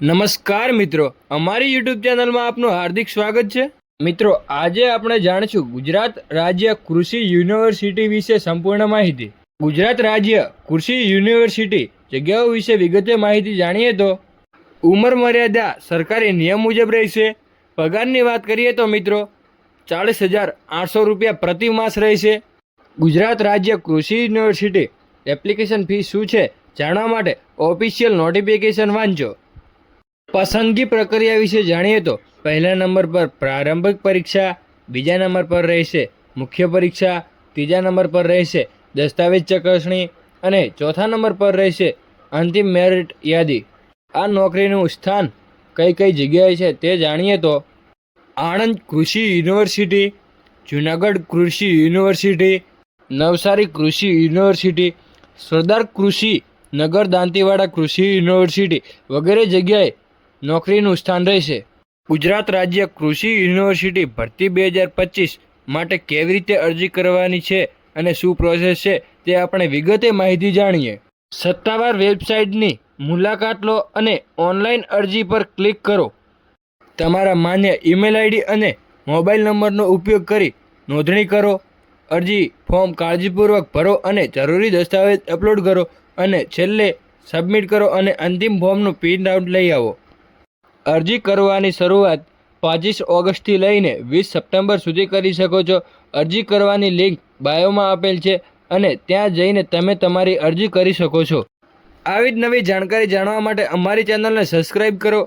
નમસ્કાર મિત્રો, અમારી યુટ્યુબ ચેનલમાં આપનું હાર્દિક સ્વાગત છે। મિત્રો, આજે આપણે જાણીશું ગુજરાત રાજ્ય કૃષિ યુનિવર્સિટી વિશે સંપૂર્ણ માહિતી। ગુજરાત રાજ્ય કૃષિ યુનિવર્સિટી જગ્યાઓ વિશે વિગતે માહિતી જાણીએ તો ઉંમર મર્યાદા સરકારી નિયમ મુજબ રહેશે। પગારની વાત કરીએ તો મિત્રો 40,800 રૂપિયા પ્રતિ માસ રહેશે। ગુજરાત રાજ્ય કૃષિ યુનિવર્સિટી એપ્લિકેશન ફી શું છે જાણવા માટે ઓફિશિયલ નોટિફિકેશન વાંચો। પસંદગી પ્રક્રિયા વિશે જાણીએ તો પહેલા નંબર પર પ્રારંભિક પરીક્ષા, બીજા નંબર પર રહેશે મુખ્ય પરીક્ષા, ત્રીજા નંબર પર રહેશે દસ્તાવેજ ચકાસણી અને ચોથા નંબર પર રહેશે અંતિમ મેરિટ યાદી। આ નોકરીનું સ્થાન કઈ કઈ જગ્યાએ છે તે જાણીએ તો આણંદ કૃષિ યુનિવર્સિટી, જૂનાગઢ કૃષિ યુનિવર્સિટી, નવસારી કૃષિ યુનિવર્સિટી, સરદાર કૃષિ નગર દાંતીવાડા કૃષિ યુનિવર્સિટી વગેરે જગ્યાએ નોકરીનું સ્થાન રહેશે। ગુજરાત રાજ્ય કૃષિ યુનિવર્સિટી ભરતી 2025 માટે કેવી રીતે અરજી કરવાની છે અને શું પ્રોસેસ છે તે આપણે વિગતે માહિતી જાણીએ। સત્તાવાર વેબસાઇટની મુલાકાત લો અને ઓનલાઈન અરજી પર ક્લિક કરો। તમારા માન્ય ઈમેલ આઈડી અને મોબાઈલ નંબરનો ઉપયોગ કરી નોંધણી કરો। અરજી ફોર્મ કાળજીપૂર્વક ભરો અને જરૂરી દસ્તાવેજ અપલોડ કરો અને છેલ્લે સબમિટ કરો અને અંતિમ ફોર્મનું પ્રિન્ટ આઉટ લઈ આવો। અરજી કરવાની શરૂઆત 25 ઓગસ્ટથી લઈને 20 સપ્ટેમ્બર સુધી કરી શકો છો। અરજી કરવાની લિંક બાયોમાં આપેલ છે અને ત્યાં જઈને તમે તમારી અરજી કરી શકો છો। આવી જ નવી જાણકારી જાણવા માટે અમારી ચેનલને સબસ્ક્રાઈબ કરો